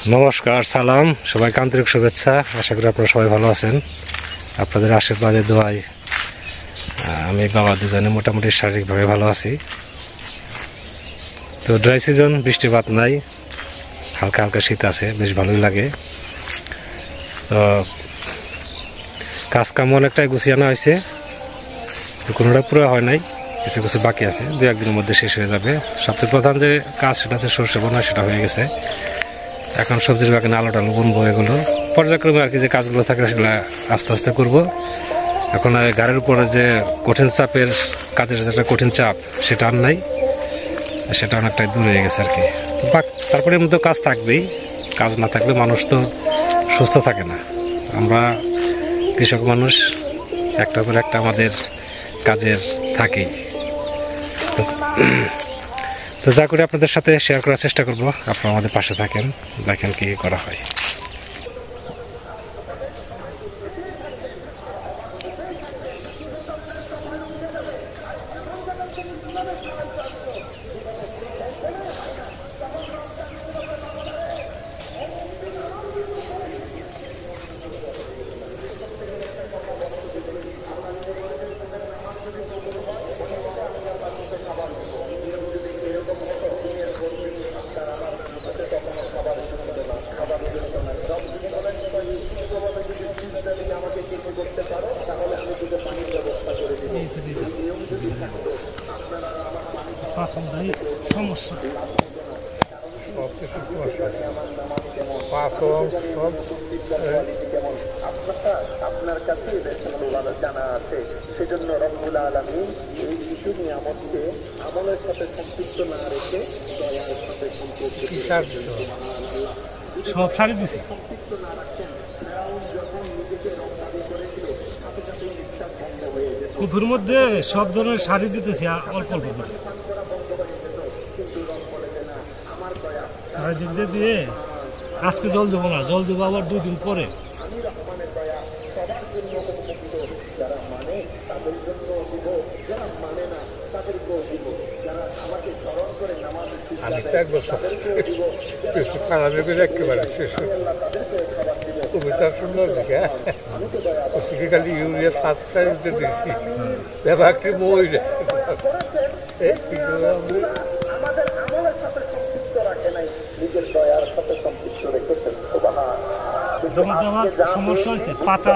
नमस्कार सालाम सबाई आंतरिक शुभेच्छा आशा करी आपनारा सबाई भालो आछेन आपनादेर आशीर्वादे दोयाय आमी बाबा दुजने मोटामुटी शारीरिकभावे भालो आछि। तो ड्राई सीजन बृष्टिपात नाई हालका हालका शीत आछे बेश भालोई लागे। तो काज काम अनेकटाई गुछिये आना हयेछे तो कोनोटा पुरो हय नाई किछु किछु बाकी आछे दुई एक दिनेर मধ্যে शेष हये जाबे। सबचेये प्रधान जे काज सेटा हच्छे सर्षे बोना सेटा हये गेछे। এখন সবজির বাগানে আলো টালো বুনবো এগুলো পর্যায়ক্রমে আর কি যে কাজগুলো থাকে সেগুলো আস্তে আস্তে করব। এখন আর গাড়ির উপরে যে কঠিন চাপের কাজের যে একটা কঠিন চাপ সেটা আর নাই, সেটা অনেকটাই দূর হয়ে গেছে আর কি। তারপরে এর মধ্যে কাজ থাকবেই, কাজ না থাকলে মানুষ তো সুস্থ থাকে না। আমরা কৃষক মানুষ একটা করে একটা আমাদের কাজের থাকেই। তো যা করে আপনাদের সাথে শেয়ার করার চেষ্টা করব, আপনারা আমাদের পাশে থাকেন, দেখেন কি করা হয়। সমস্যা আপনার কাছে জানা আছে, সেজন্য রব্বুল আলামিন এই শিশু নিয়ামতকে আমলের সাথে সম্পৃক্ত না রেখে দয়ার সাথে সব সারি দিছি। কুকুর মধ্যে সব ধরনের শাড়ি দিতেছি অল্প অল্প করে শাড়ি দিতে দিয়ে আজকে জল দেবো না, জল দেবো আবার 2 দিন পরে। খালি ইউরিয়া 7টা দিচ্ছি ব্যাপারটি মই সমস্যা হয়েছে, পাতা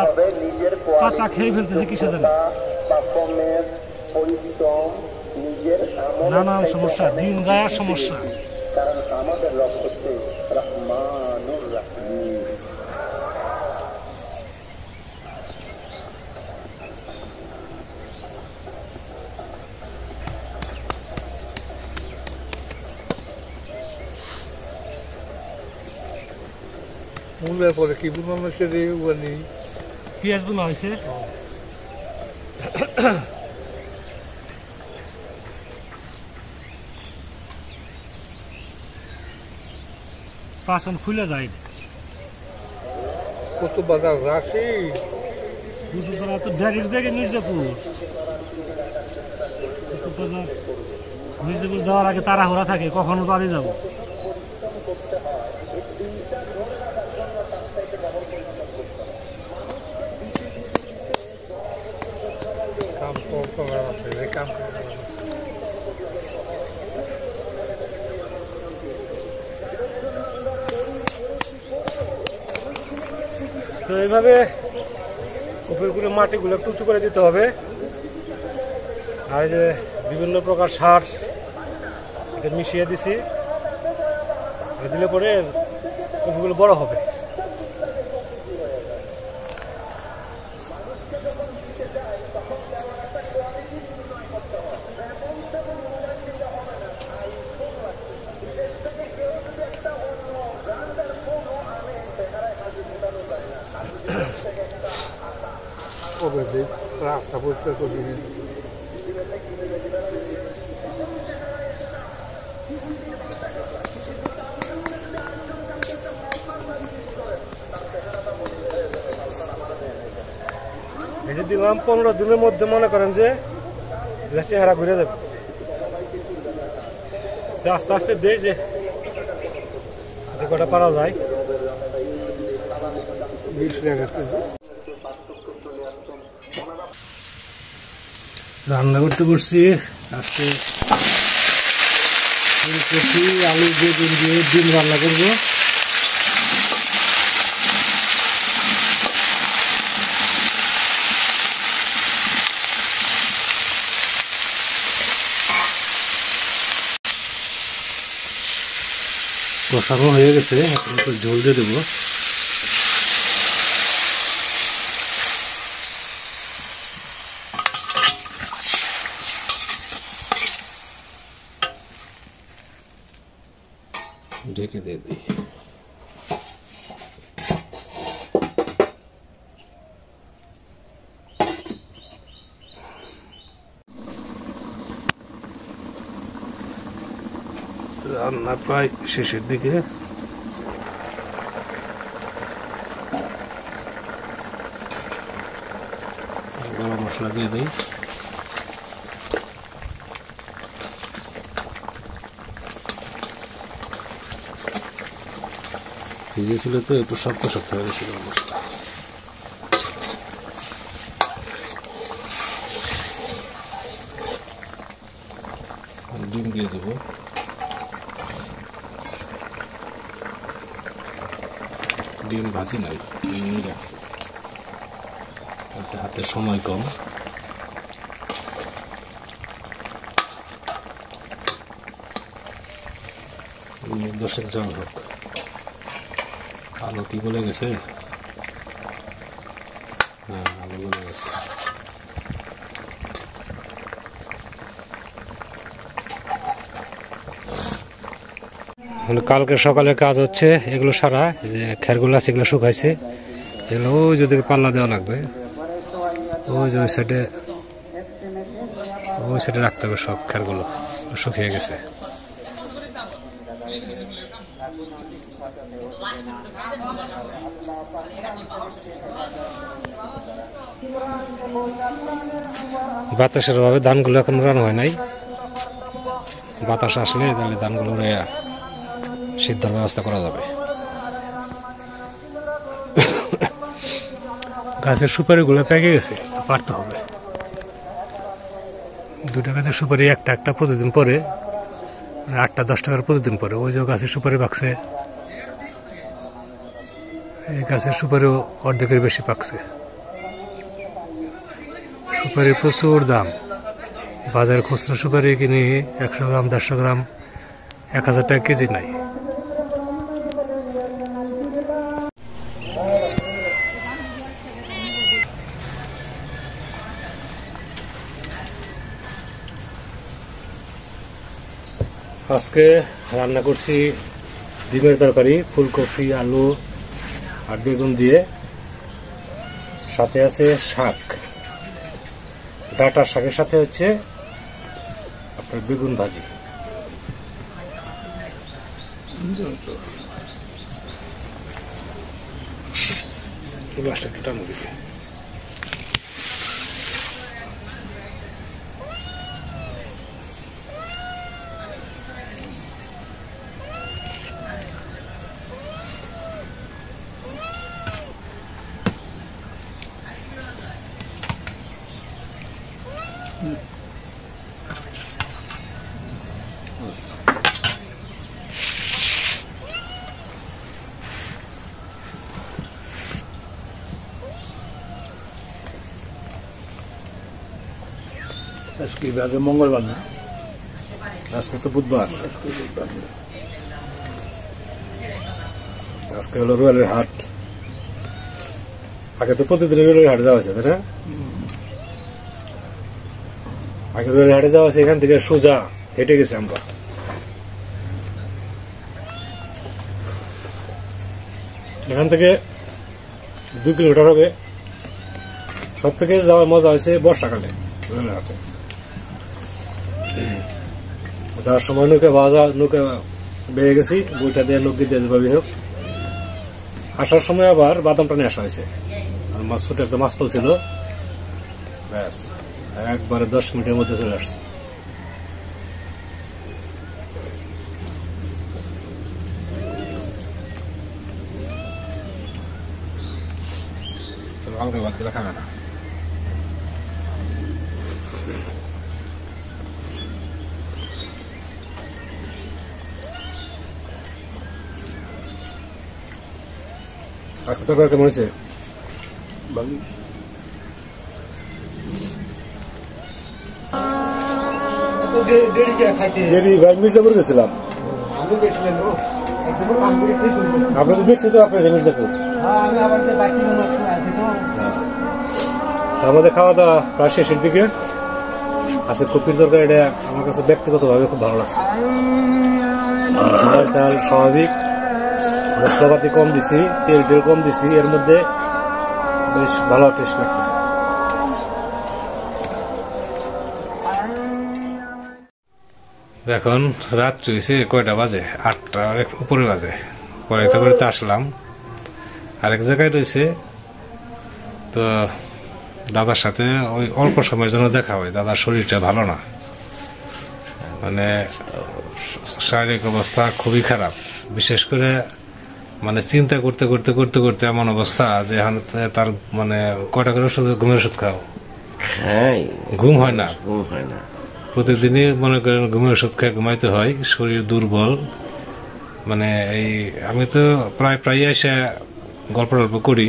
পাতা খেয়ে ফেলতেছে কিসে জানি, নানান সমস্যা, দিন যায় আর সমস্যা। কারণ আমাদের রব হচ্ছে রহমানুর রহিম। মূলের পরে কি বুনো হয়েছে রে, পেঁয়াজ বোনা হয়েছে। পাচন খুলে যায় কত বাজার রাখি দুপুরবেলা তো ডাইরেক্ট জায়গায় মির্জাপুর। মির্জাপুর যাওয়ার আগে তাড়াহুড়া থাকে, কখনো বাড়ি যাবো। তো এইভাবে উপরগুলো মাটিগুলো একটু উঁচু করে দিতে হবে। আর যে বিভিন্ন প্রকার সার মিশিয়ে দিছি, দিলে পরে কপিগুলো বড় হবে। রাস্তা পরিষ্কার করে দিন। এই যে দিলাম 15 দিনের মধ্যে মনে করেন যে চেহারা ঘুরে যাবে। আস্তে আস্তে দেই যে কটা পারা যায়। 20 টাকা কেজি। রান্না করতে বসছি আজকে ফুলকপি আলু বেগুন দিয়ে ডিম রান্না করবো। কষানো হয়ে গেছে, এখন একটু ঝোল দিয়ে দেবো। ঢেকে দিয়ে দিই। রান্না প্রায় শেষের দিকে। গরম মশলা দিয়ে দিই। ভিজেছিল তো একটু শক্ত শক্ত হয়ে গেছিল মশলা। ডিম দিয়ে দেবো। ডিম ভাজি নাই, ডিম আছে, হাতে সময় কম। দশেক জল হোক। আলু কি গলে গেছে? হ্যাঁ, আলু গলে গেছে। কালকে সকালের কাজ হচ্ছে এগুলো সারা, যে খেরগুলো আছে এগুলো শুকাইছে, এগুলো ওই যদি পাল্লা দেওয়া লাগবে, ওই যে ওই সাইডে রাখতে হবে। সব খেরগুলো শুকিয়ে গেছে। বাতাসের অভাবে ধানগুলো এখন রান হয় নাই। বাতাস আসলে তাহলে ধানগুলো সিদ্ধার ব্যবস্থা করা যাবে। গাছের সুপারিগুলো পেকে গেছে, পারতে হবে। দুটা গাছের সুপারি একটা একটা প্রতিদিন পরে, 8-10 টাকার প্রতিদিন পরে। ওই যে গাছের সুপারি পাকছে, এই গাছের সুপারিও অর্ধেকের বেশি পাকছে। সুপারির প্রচুর দাম। বাজারে খুচরা সুপারি কিনে 100 গ্রাম 150 গ্রাম 1000 টাকা কেজি নাই। আজকে রান্না করছি ডিমের তরকারি, ফুলকপি আলু আর বেগুন দিয়ে। সাথে আছে শাক, ডাঁটা শাকের সাথে হচ্ছে আপনার বেগুন ভাজি। গ্লাসটা একটু টানো দিবে। আজকে বাজে মঙ্গলবার না, আজকে তো বুধবার। আজকে হলো রুয়েলের হাট। আগে তো প্রতিদিন রুয়েলের হাট যাওয়া আছে, তাই না? আগে রুয়েলের হাটে যাওয়া আছে, এখান থেকে সোজা হেঁটে গেছে আমরা। এখান থেকে 2 কিলোমিটার হবে। সব থেকে যাওয়ার মজা হয়েছে বর্ষাকালে রুয়েলের হাটে। যাওয়ার সময় নৌকা বেয়ে গেছি, বইটা দিয়ে নৌকি দিয়ে যাবে হোক। আসার সময় আবার বাদাম টানে আসা হয়েছে, আর মাছ ছোট একটা মাছ তুলছিল, ব্যাস একবারে 10 মিনিটের মধ্যে চলে আসছে। আলগা ভাত দিলে খাবে না। আজকে তো কেমন হয়েছে? ভালো। দেরি ভাই মির্জাপুর গেছিলাম। আপনি তো দেখছি তো আপনার মির্জাপুর। আমাদের খাওয়া দাওয়া প্রায় শেষের দিকে। আজকে কপির তরকারিটা আমার কাছে ব্যক্তিগতভাবে খুব ভালো লাগছে। চাল ডাল স্বাভাবিক, মশলাপাতি কম দিছি, তেল কম দিছি, এর মধ্যে বেশ ভালো টেস্ট লাগতেছে। এখন রাত্রি হয়েছে কয়টা বাজে, 8টার উপরে বাজে। পড়াইতে পড়াইতে আসলাম, আরেক জায়গায় রয়েছে। তো দাদার সাথে ওই অল্প সময়ের জন্য দেখা হয়। দাদার শরীরটা ভালো না, মানে শারীরিক অবস্থা খুবই খারাপ। বিশেষ করে মানে চিন্তা করতে করতে করতে করতে এমন অবস্থা যে তার মানে কয়টা করে ওষুধ, ঘুমের ওষুধ খাও, ঘুম হয় না। প্রতিদিনই মনে করেন ঘুমের ওষুধ খেয়ে ঘুমাইতে হয়, শরীর দুর্বল। মানে এই আমি তো প্রায় এসে গল্প টল্প করি,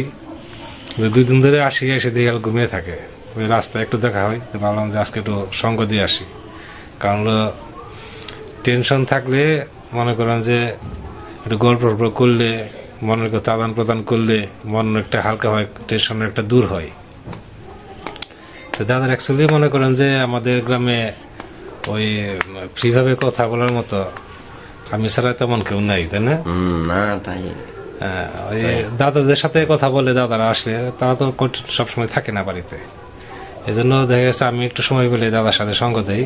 2 দিন ধরে এসে দিয়ে ঘুমিয়ে থাকে। ওই রাস্তায় একটু দেখা হয়, ভাবলাম যে আজকে একটু সঙ্গ দিয়ে আসি। কারণ টেনশন থাকলে মনে করেন যে একটু গল্প টল্প করলে, মনের কথা আদান প্রদান করলে মন একটা হালকা হয়, টেনশন একটা দূর হয়। তো দাদার অ্যাকচুয়ালি মনে করেন যে আমাদের গ্রামে ওই ফ্রিভাবে কথা বলার মতো আমি ছাড়া তেমন কেউ নাই, তাই না? ওই দাদাদের সাথে কথা বলে, দাদারা আসলে তারা তো সবসময় থাকে না বাড়িতে। এই জন্য দেখা গেছে আমি একটু সময় পেলে দাদার সাথে সঙ্গ দেই।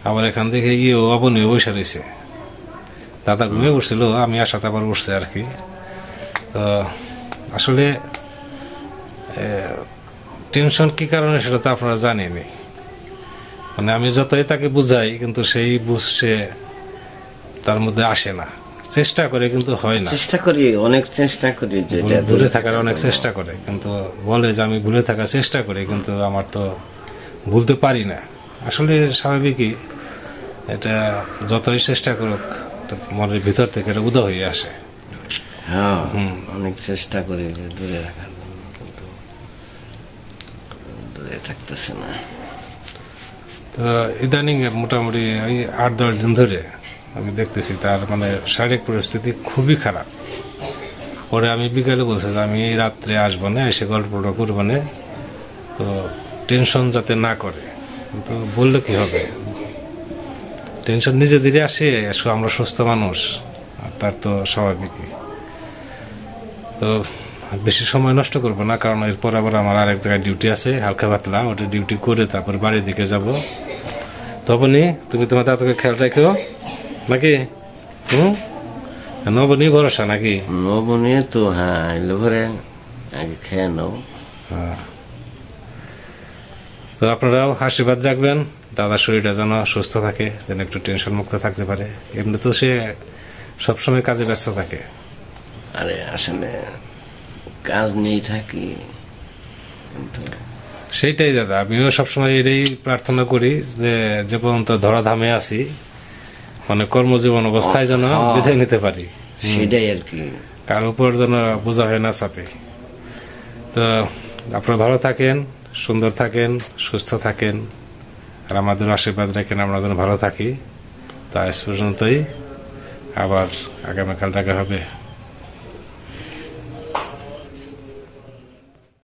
আবার এখান থেকে অবনীয় বসে রয়েছে। দাদা ঘুমিয়ে উঠছিল, আমি আসাতে আবার উঠছে আর কি। তো আসলে টেনশন কি কারণে সেটা তো আপনারা জানেনই। মানে আমি যতই তাকে বুঝাই কিন্তু সেই বুঝছে তার মধ্যে আসে না। চেষ্টা করে কিন্তু হয় না। অনেক চেষ্টা করি ভুলে থাকার অনেক চেষ্টা করে, কিন্তু বলে যে আমি ভুলে থাকার চেষ্টা করি, কিন্তু আমার তো ভুলতে পারি না। আসলে স্বাভাবিকই, এটা যতই চেষ্টা করুক মনের ভিতর থেকে এটা উদয় হয়ে আসে। অনেক চেষ্টা করি দূরে রাখার, কিন্তু দূরে থাকতেছে না। তো ইদানিং মোটামুটি ওই 8-10 দিন ধরে আমি দেখতেছি তার মানে শারীরিক পরিস্থিতি খুবই খারাপ। পরে আমি বিকালে বলছি যে আমি রাত্রে আসবো না, এসে গল্পটা করবো না, তো টেনশন যাতে না করে। কিন্তু বললে কি হবে, টেনশন নিজেদেরই আসে। আমরা সুস্থ মানুষ, তার তো স্বাভাবিকই। তো বেশি সময় নষ্ট করবো না, কারণ এরপর আবার আমার আরেক জায়গায় ডিউটি আছে হালকা পাতলা, ওটা ডিউটি করে তারপর বাড়ির দিকে যাব। তখনই তুমি তোমার দাদাকে খেয়াল রাখো নাকি? নবনী ভরসা নাকি? নবনী তো এলে ঘরে আগে খেয়ে নাও। তো আপনারাও আশীর্বাদ রাখবেন দাদার শরীরটা যেন সুস্থ থাকে, যেন একটু টেনশন মুক্ত থাকতে পারে। এমনি তো সে সবসময় কাজে ব্যস্ত থাকে। আরে আসলে কাজ নেই থাকি, সেইটাই দাদা, আমিও সবসময় এটাই প্রার্থনা করি যে পর্যন্ত ধরাধামে আছি, মানে কর্মজীবন অবস্থায় যেন বিদায় নিতে পারি, সেটাই আর কি, কার উপর যেন বোঝা হয়ে না চাপে। তো আপনারা ভালো থাকেন, সুন্দর থাকেন, সুস্থ থাকেন, আর আমাদের আশীর্বাদ রাখেন আমরা যেন ভালো থাকি। তা আজ পর্যন্তই, আবার আগামীকাল দেখা হবে।